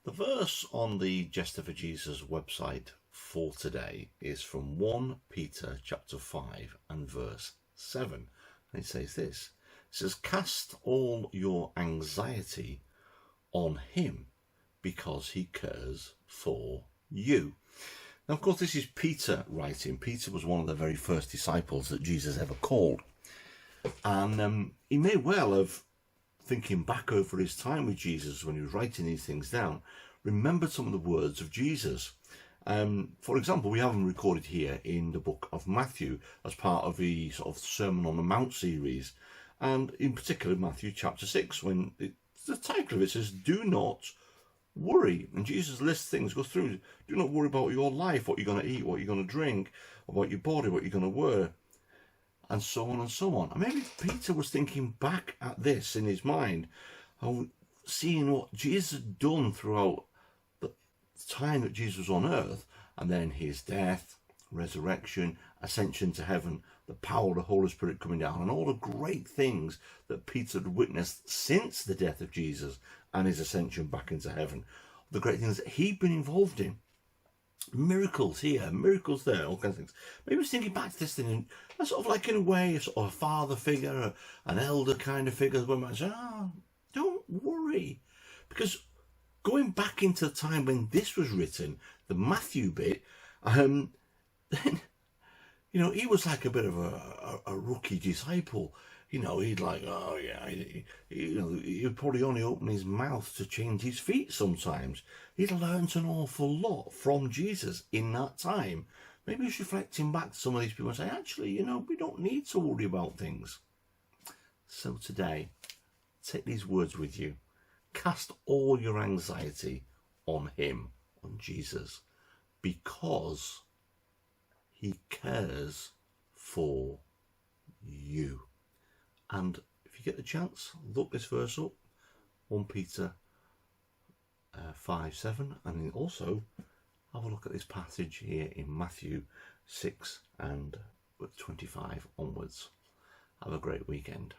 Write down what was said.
The verse on the Jester for Jesus website for today is from 1 Peter chapter 5 and verse 7. And it says this. It says, "Cast all your anxiety on him because he cares for you." Now, of course, this is Peter writing. Peter was one of the very first disciples that Jesus ever called. And he may well have, thinking back over his time with Jesus when he was writing these things down, remembered some of the words of Jesus. For example, we have them recorded here in the book of Matthew as part of the sort of Sermon on the Mount series. And in particular, Matthew chapter 6, when the title of it says, "Do not worry." And Jesus lists things, goes through, do not worry about your life, what you're going to eat, what you're going to drink, about your body, what you're going to wear, and so on and so on. And maybe Peter was thinking back at this in his mind, seeing what Jesus had done throughout the time that Jesus was on earth, and then his death, resurrection, ascension to heaven, the power of the Holy Spirit coming down, and all the great things that Peter had witnessed since the death of Jesus and his ascension back into heaven. The great things that he'd been involved in. Miracles here, miracles there, all kinds of things. Maybe he was thinking back to this thing, and sort of like in a way, a sort of a father figure, an elder kind of figure, where man said, don't worry. Because going back into the time when this was written, the Matthew bit, then, he was like a bit of a rookie disciple. He'd like, he'd probably only open his mouth to change his feet sometimes. He'd learnt an awful lot from Jesus in that time. Maybe he's reflecting back to some of these people and say, actually, we don't need to worry about things. So today, take these words with you. Cast all your anxiety on him, on Jesus, because he cares for you. And if you get the chance, look this verse up, 1 Peter 5:7, and then also have a look at this passage here in Matthew 6 and 25 onwards. Have a great weekend.